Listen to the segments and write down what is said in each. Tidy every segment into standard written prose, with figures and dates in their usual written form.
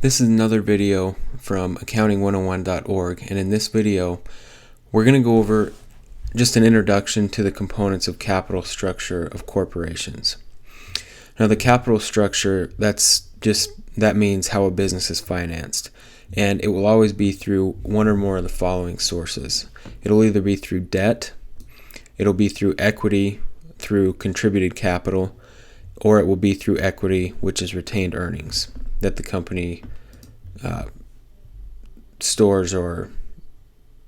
This is another video from accounting101.org, and in this video we're going to go over just an introduction to the components of capital structure of corporations. Now the capital structure, that means how a business is financed, and it will always be through one or more of the following sources. It'll either be through debt, it'll be through equity, through contributed capital, or it will be through equity, which is retained earnings that the company stores, or,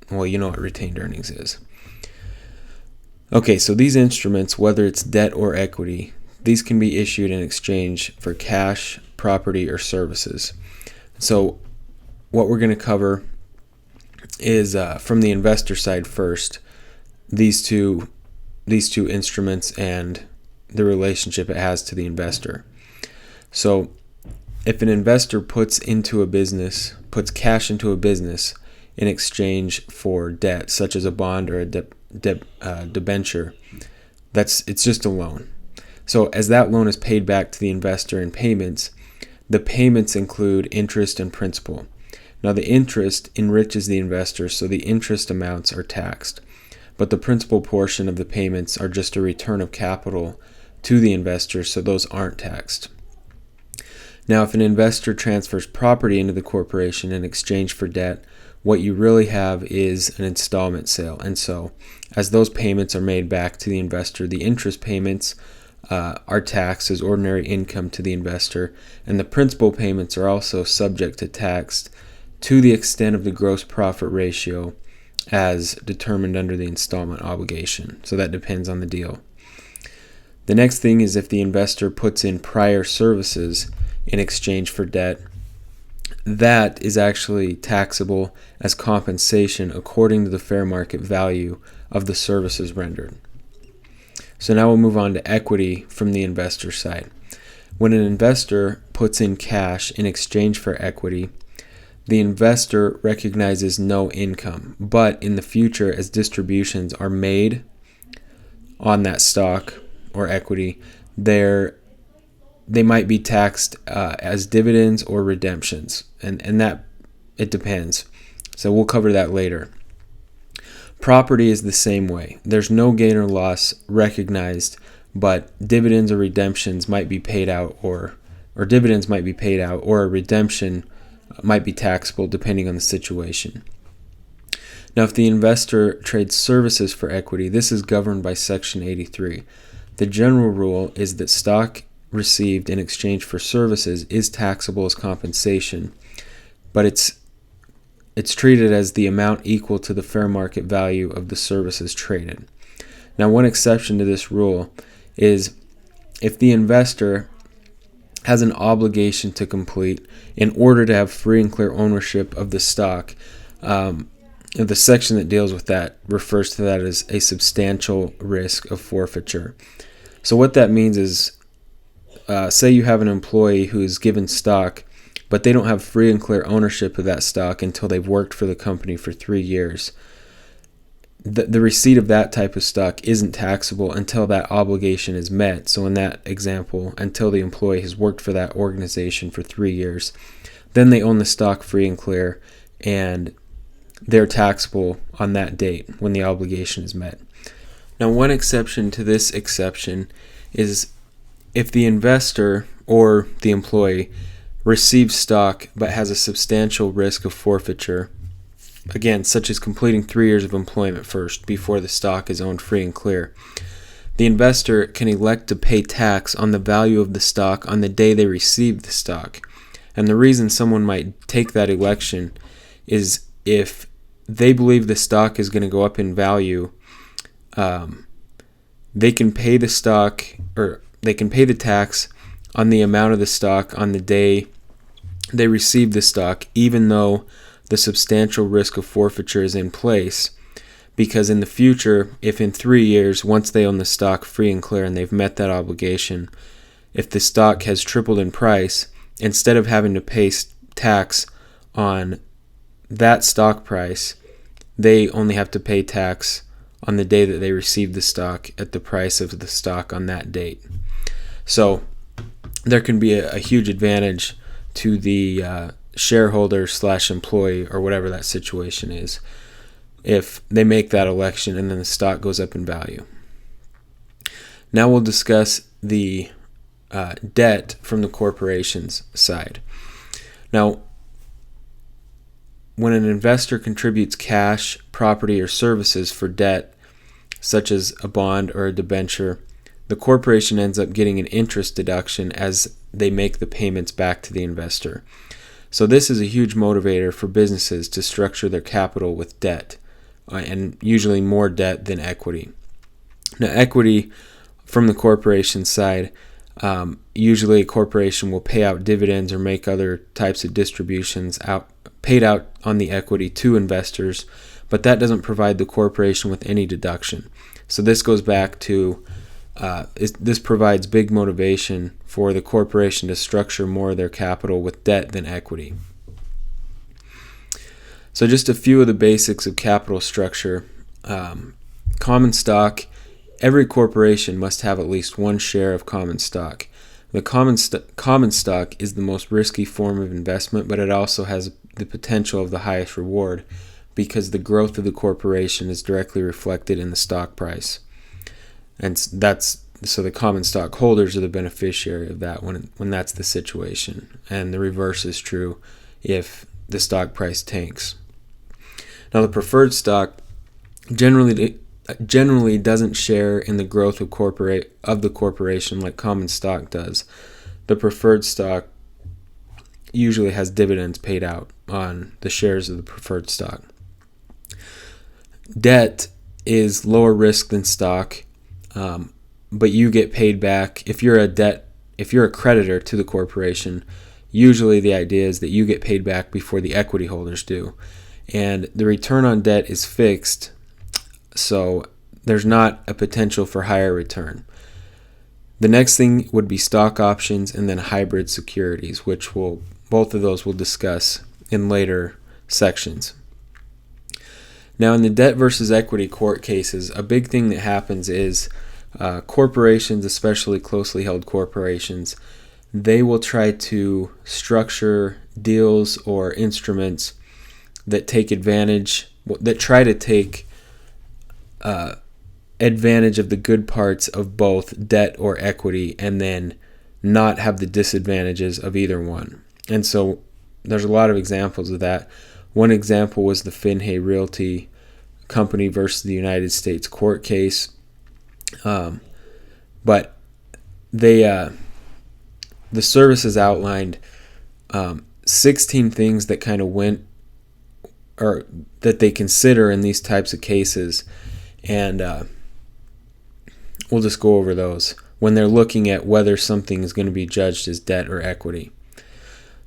well, you know what retained earnings is. Okay, so these instruments, whether it's debt or equity, these can be issued in exchange for cash, property, or services. So what we're going to cover is from the investor side first, these two instruments and the relationship it has to the investor. So if an investor puts cash into a business in exchange for debt, such as a bond or a debenture, it's just a loan. So as that loan is paid back to the investor in payments, the payments include interest and principal. Now the interest enriches the investor, so the interest amounts are taxed, but the principal portion of the payments are just a return of capital to the investor, so those aren't taxed. Now, if an investor transfers property into the corporation in exchange for debt, what you really have is an installment sale. And so, as those payments are made back to the investor, the interest payments are taxed as ordinary income to the investor, and the principal payments are also subject to tax to the extent of the gross profit ratio as determined under the installment obligation. So that depends on the deal. The next thing is if the investor puts in prior services in exchange for debt, that is actually taxable as compensation according to the fair market value of the services rendered. So now we'll move on to equity from the investor side. When an investor puts in cash in exchange for equity, the investor recognizes no income, but in the future, as distributions are made on that stock or equity, they might be taxed as dividends or redemptions, and that it depends. So we'll cover that later. Property is the same way. There's no gain or loss recognized, but dividends or redemptions might be paid out, or dividends might be paid out, or a redemption might be taxable depending on the situation. Now, if the investor trades services for equity, this is governed by Section 83. The general rule is that stock received in exchange for services is taxable as compensation, but it's treated as the amount equal to the fair market value of the services traded. Now, one exception to this rule is if the investor has an obligation to complete in order to have free and clear ownership of the stock. The section that deals with that refers to that as a substantial risk of forfeiture. So what that means is, say you have an employee who is given stock, but they don't have free and clear ownership of that stock until they've worked for the company for 3 years. The receipt of that type of stock isn't taxable until that obligation is met. So in that example, until the employee has worked for that organization for 3 years, then they own the stock free and clear, and they're taxable on that date when the obligation is met. Now, one exception to this exception is if the investor or the employee receives stock but has a substantial risk of forfeiture, again, such as completing 3 years of employment first before the stock is owned free and clear. The investor can elect to pay tax on the value of the stock on the day they receive the stock. And the reason someone might take that election is if they believe the stock is going to go up in value, they can pay the stock, or they can pay the tax on the amount of the stock on the day they receive the stock, even though the substantial risk of forfeiture is in place, because in the future, if in 3 years, once they own the stock free and clear and they've met that obligation, if the stock has tripled in price, instead of having to pay tax on that stock price, they only have to pay tax on the day that they receive the stock at the price of the stock on that date. So there can be a huge advantage to the shareholder / employee, or whatever that situation is, if they make that election and then the stock goes up in value. Now we'll discuss the debt from the corporation's side. Now, when an investor contributes cash, property, or services for debt, such as a bond or a debenture, the corporation ends up getting an interest deduction as they make the payments back to the investor. So this is a huge motivator for businesses to structure their capital with debt, and usually more debt than equity. Now, equity from the corporation side, usually a corporation will pay out dividends or make other types of distributions paid out on the equity to investors, but that doesn't provide the corporation with any deduction. So this goes back to this provides big motivation for the corporation to structure more of their capital with debt than equity. So just a few of the basics of capital structure. Common stock. Every corporation must have at least one share of common stock. The common stock is the most risky form of investment, but it also has the potential of the highest reward because the growth of the corporation is directly reflected in the stock price. And so the common stockholders are the beneficiary of that when that's the situation. And the reverse is true if the stock price tanks. Now, the preferred stock generally doesn't share in the growth of the corporation like common stock does. The preferred stock usually has dividends paid out on the shares of the preferred stock. Debt is lower risk than stock, but you get paid back if you're a creditor to the corporation. Usually the idea is that you get paid back before the equity holders do. And the return on debt is fixed, so there's not a potential for higher return. The next thing would be stock options and then hybrid securities, both of those we'll discuss in later sections. Now, in the debt versus equity court cases, a big thing that happens is corporations, especially closely held corporations, they will try to structure deals or instruments that try to take advantage of the good parts of both debt or equity and then not have the disadvantages of either one. And so there's a lot of examples of that. One example was the Finhay Realty Company versus the United States court case. But the services outlined 16 things that kind of went or that they consider in these types of cases, and we'll just go over those when they're looking at whether something is going to be judged as debt or equity.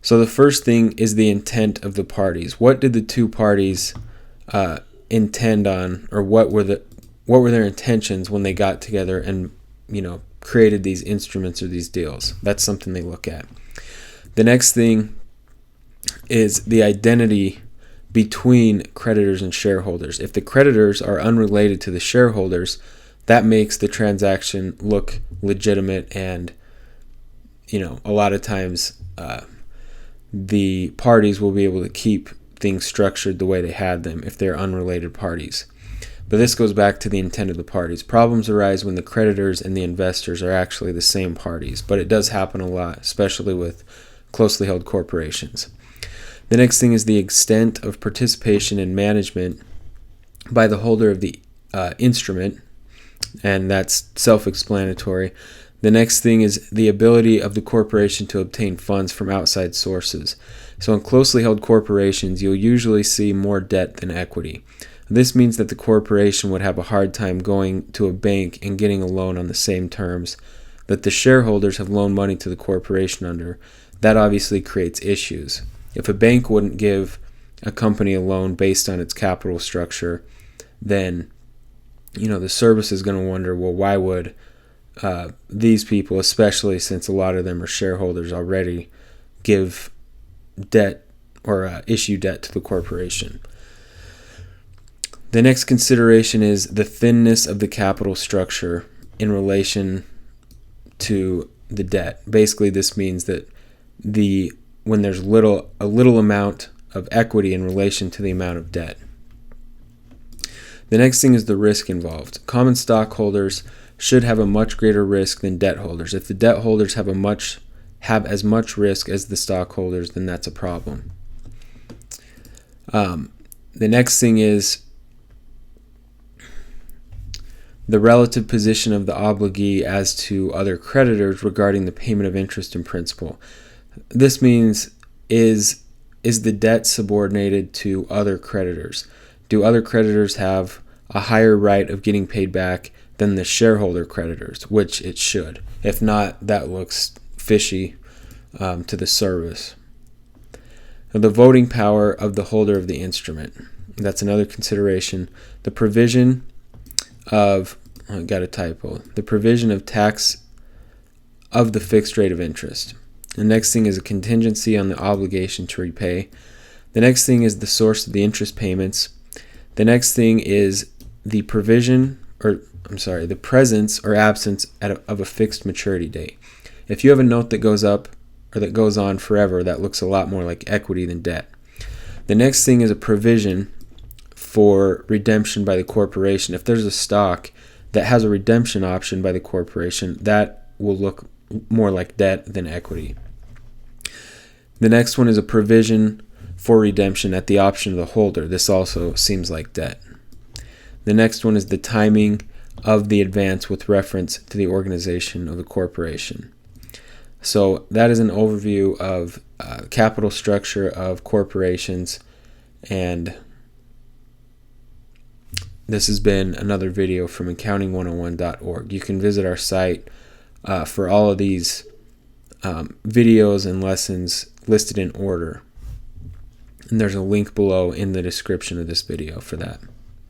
So the first thing is the intent of the parties. What did the two parties intend on, or what were their intentions when they got together and created these instruments or these deals? That's something they look at. The next thing is the identity between creditors and shareholders. If the creditors are unrelated to the shareholders, that makes the transaction look legitimate, and a lot of times the parties will be able to keep things structured the way they had them if they're unrelated parties. But this goes back to the intent of the parties. Problems arise when the creditors and the investors are actually the same parties, but it does happen a lot, especially with closely held corporations. The next thing is the extent of participation in management by the holder of the instrument, and that's self-explanatory. The next thing is the ability of the corporation to obtain funds from outside sources. So in closely held corporations, you'll usually see more debt than equity. This means that the corporation would have a hard time going to a bank and getting a loan on the same terms that the shareholders have loaned money to the corporation under. That obviously creates issues. If a bank wouldn't give a company a loan based on its capital structure, then the service is going to wonder, well, why would these people, especially since a lot of them are shareholders already, give debt or issue debt to the corporation? The next consideration is the thinness of the capital structure in relation to the debt. Basically, this means that the when there's a little amount of equity in relation to the amount of debt. The next thing is the risk involved. Common stockholders should have a much greater risk than debt holders. If the debt holders have as much risk as the stockholders, then that's a problem. The next thing is the relative position of the obligee as to other creditors regarding the payment of interest and principal. This means is the debt subordinated to other creditors? Do other creditors have a higher right of getting paid back than the shareholder creditors, which it should? If not, that looks fishy to the service. The voting power of the holder of the instrument. That's another consideration. The provision of, I got a typo, the provision of tax of the fixed rate of interest. The next thing is a contingency on the obligation to repay. The next thing is the source of the interest payments. The next thing is the the presence or absence of a fixed maturity date. If you have a note that goes up or that goes on forever, that looks a lot more like equity than debt. The next thing is a provision for redemption by the corporation. If there's a stock that has a redemption option by the corporation, that will look more like debt than equity. The next one is a provision for redemption at the option of the holder. This also seems like debt. The next one is the timing of the advance with reference to the organization of the corporation. So that is an overview of capital structure of corporations, and this has been another video from accounting101.org. You can visit our site for all of these videos and lessons listed in order. And there's a link below in the description of this video for that.